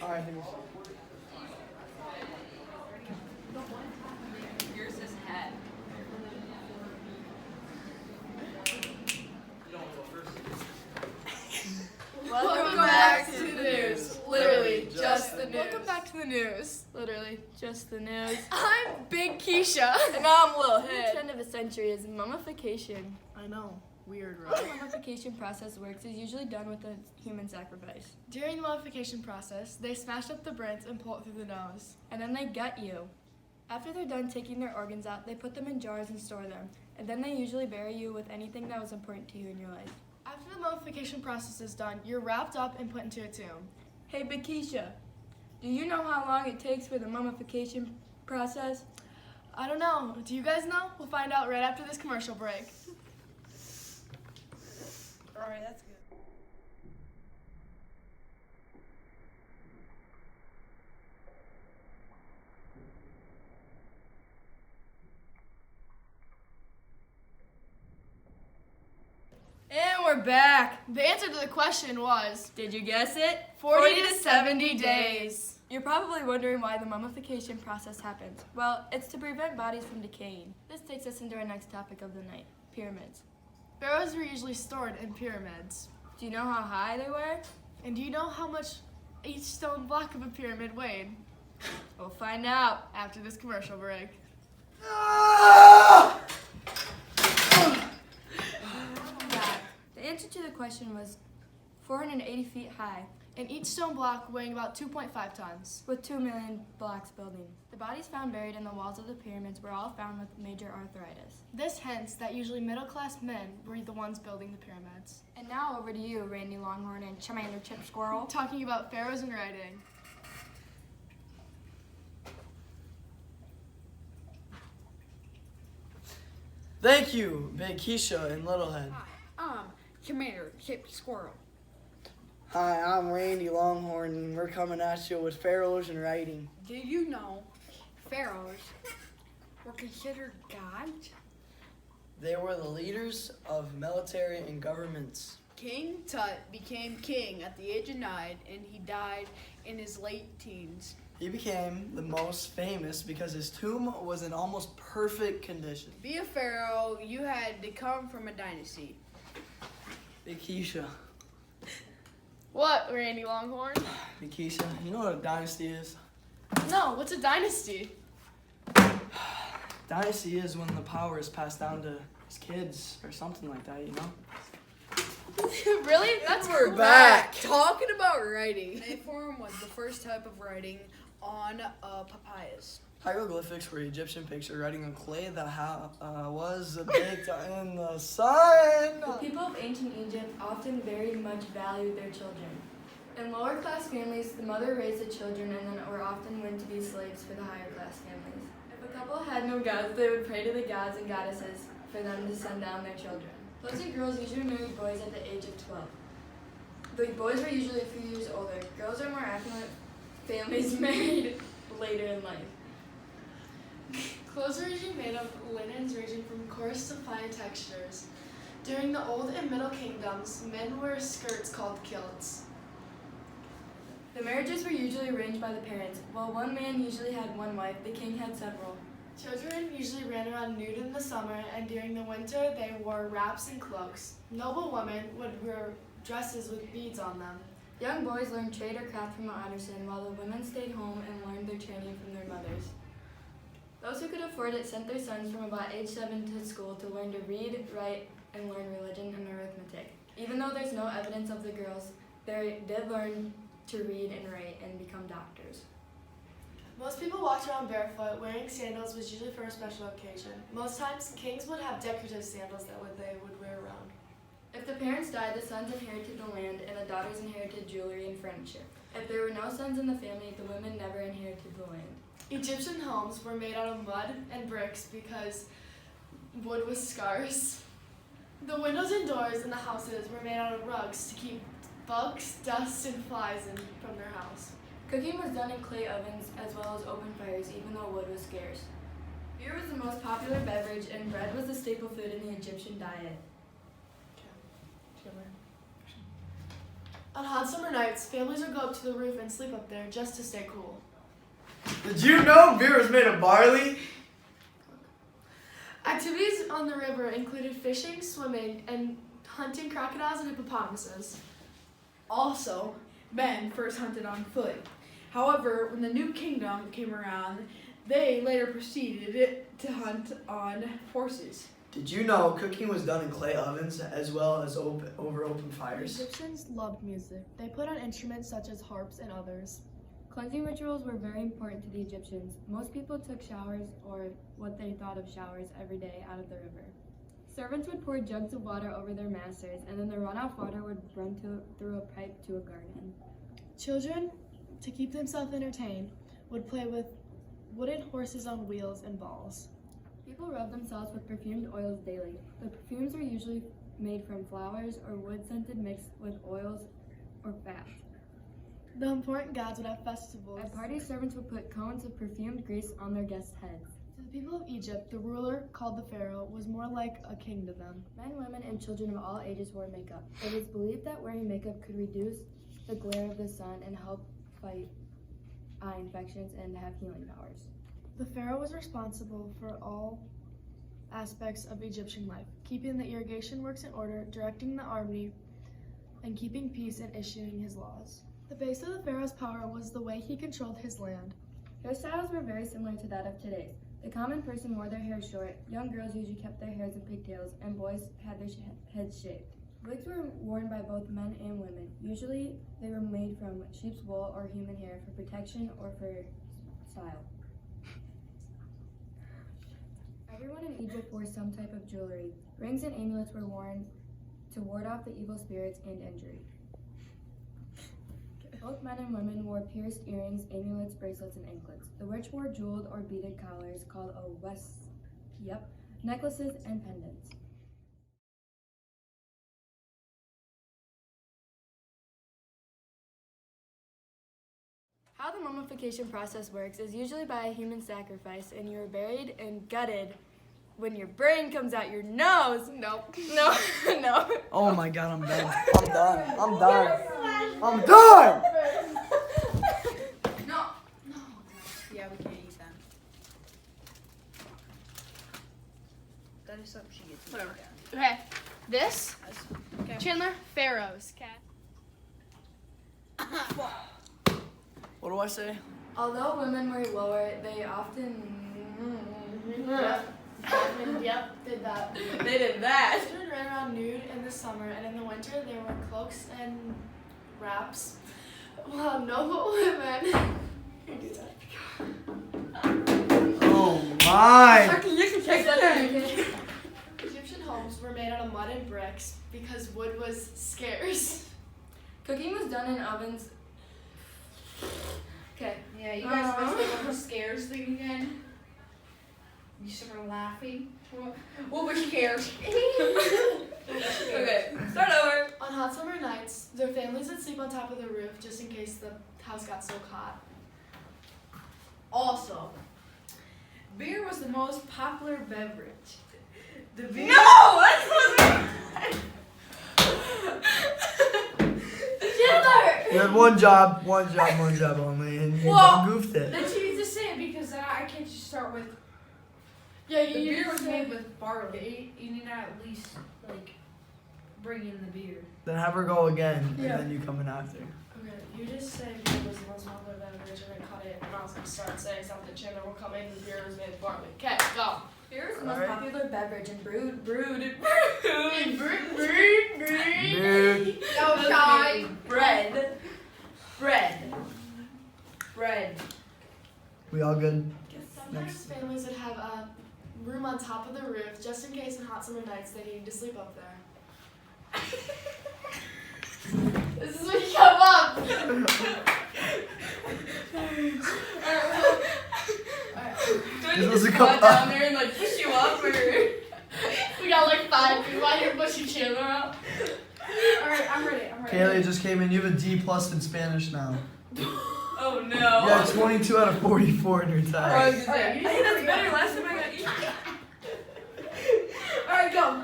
All right, thanks. Yours is head. Welcome back to the news. Literally just the news. Welcome back to the news. Literally, just the news. I'm Big Keisha. And I'm Lil The Head. trend of the century is mummification. I know. Weird, How the mummification process works is usually done with a human sacrifice. During the mummification process, they smash up the brains and pull it through the nose. And then they gut you. After they're done taking their organs out, they put them in jars and store them. And then they usually bury you with anything that was important to you in your life. After the mummification process is done, you're wrapped up and put into a tomb. Hey, Big Keisha, do you know how long it takes for the mummification process? I don't know. Do you guys know? We'll find out right after this commercial break. All right, that's good. And we're back. The answer to the question was Did you guess it? 40 to 70 days. You're probably wondering why the mummification process happens. Well, it's to prevent bodies from decaying. This takes us into our next topic of the night, pyramids. Pharaohs were usually stored in pyramids. Do you know how high they were? And do you know how much each stone block of a pyramid weighed? We'll find out. After this commercial break. The answer to the question was 480 feet high, And each stone block weighing about 2.5 tons. with 2 million blocks building. The bodies found buried in the walls of the pyramids were all found with major arthritis. This hints that usually middle-class men were the ones building the pyramids. And now over to you, Randy Longhorn and Chamander Chip Squirrel. Talking about pharaohs and writing. Thank you, Big Keisha and Littlehead. Commander Chip Squirrel. Hi, I'm Randy Longhorn, and we're coming at you with pharaohs and writing. Did you know pharaohs were considered gods? They were the leaders of military and governments. King Tut became king at the age of 9, and he died in his late teens. He became the most famous because his tomb was in almost perfect condition. To be a pharaoh, you had to come from a dynasty. Big Keisha. What, Randy Longhorn? Big Keisha, you know what a dynasty is? No, what's a dynasty? Dynasty is when the power is passed down to his kids or something like that, you know? Really? That's We're cool. back. Talking about writing. Cuneiform was the first type of writing on papyrus. Hieroglyphics were Egyptian picture writing on clay that was baked in the sun. The people of ancient Egypt often very much valued their children. In lower class families, the mother raised the children and then were often went to be slaves for the higher class families. If a couple had no gods, they would pray to the gods and goddesses for them to send down their children. Boys and girls usually married boys at the age of 12. The boys were usually a few years older. Girls are more affluent families married later in life. Clothes are usually made of linens ranging from coarse to fine textures. During the Old and Middle Kingdoms, men wore skirts called kilts. The marriages were usually arranged by the parents. While one man usually had one wife, the king had several. Children usually ran around nude in the summer, and during the winter they wore wraps and cloaks. Noble women would wear dresses with beads on them. Young boys learned trade or craft from the artisan, while the women stayed home and learned their training from their mothers. Those who could afford it sent their sons from about age 7 to school to learn to read, write, and learn religion and arithmetic. Even though there's no evidence of the girls, they did learn to read and write and become doctors. Most people walked around barefoot. Wearing sandals was usually for a special occasion. Most times, kings would have decorative sandals that they would wear around. If the parents died, the sons inherited the land, and the daughters inherited jewelry and furniture. If there were no sons in the family, the women never inherited the land. Egyptian homes were made out of mud and bricks because wood was scarce. The windows and doors in the houses were made out of rugs to keep bugs, dust, and flies from their house. Cooking was done in clay ovens as well as open fires, even though wood was scarce. Beer was the most popular beverage, and bread was the staple food in the Egyptian diet. On hot summer nights, families would go up to the roof and sleep up there just to stay cool. Did you know beer was made of barley? Activities on the river included fishing, swimming, and hunting crocodiles and hippopotamuses. Also, men first hunted on foot. However, when the New Kingdom came around, they later proceeded to hunt on horses. Did you know cooking was done in clay ovens as well as over open fires? Egyptians loved music. They put on instruments such as harps and others. Cleansing rituals were very important to the Egyptians. Most people took showers, or what they thought of showers, every day out of the river. Servants would pour jugs of water over their masters, and then the runoff water would run through a pipe to a garden. Children, to keep themselves entertained, would play with wooden horses on wheels and balls. People rubbed themselves with perfumed oils daily. The perfumes were usually made from flowers or wood-scented mixed with oils or fat. The important gods would have festivals. At parties, servants would put cones of perfumed grease on their guests' heads. To the people of Egypt, the ruler, called the pharaoh, was more like a king to them. Men, women, and children of all ages wore makeup. It was believed that wearing makeup could reduce the glare of the sun and help fight eye infections and have healing powers. The pharaoh was responsible for all aspects of Egyptian life, keeping the irrigation works in order, directing the army, and keeping peace and issuing his laws. The base of the pharaoh's power was the way he controlled his land. Hairstyles were very similar to that of today. The common person wore their hair short, young girls usually kept their hairs in pigtails, and boys had their heads shaved. Wigs were worn by both men and women. Usually, they were made from sheep's wool or human hair for protection or for style. Everyone in Egypt wore some type of jewelry. Rings and amulets were worn to ward off the evil spirits and injury. Both men and women wore pierced earrings, amulets, bracelets, and anklets. The rich wore jeweled or beaded collars called necklaces, and pendants. How the mummification process works is usually by a human sacrifice, and you are buried and gutted when your brain comes out your nose. Nope. No. No. Oh my god, I'm done. I'm done. I'm done. I'm done! No. Yeah, we can't eat them. That is something she gets. Whatever. Okay. This, Okay. Chandler, pharaohs. Okay. What do I say? Although women were lower, they often... Yep, did that. They did that. Children ran around nude in the summer, and in the winter they wore cloaks and wraps. Well, no, but women. Oh my! Egyptian homes were made out of mud and bricks because wood was scarce. Cooking was done in ovens. Okay. Yeah, you guys must make up the scares thing again. You started laughing. What was scares? Okay, start over. On hot summer nights, their families would sleep on top of the roof just in case the house got so hot. Also, beer was the most popular beverage. The beer. No! That's not You had one job only, and you Well, goofed it. That's easy to say because I can't just start with. Yeah, The beer was made with barley. You need to at least like bring in the beer. Then have her go again, Yeah. and then you come in after. Okay, you just say beer was the most popular beverage and then cut it, and I was gonna start saying something. Chandler will come in and beer was made with barley. Okay, go. Beer is the most Alright. popular beverage and brewed. Dude. Okay. Bread. We all good? Sometimes families would have a room on top of the roof just in case in hot summer nights they needed to sleep up there. This is when you come up. This was a couple. down there and like push you up or... We got like 5 people out here pushing Chandler up. Alright, I'm ready. Kaylee just came in. You have a D+ in Spanish now. Oh no. You got 22 out of 44 in your I was test. gonna say, hey, that's better. Last time I got E. Alright, go.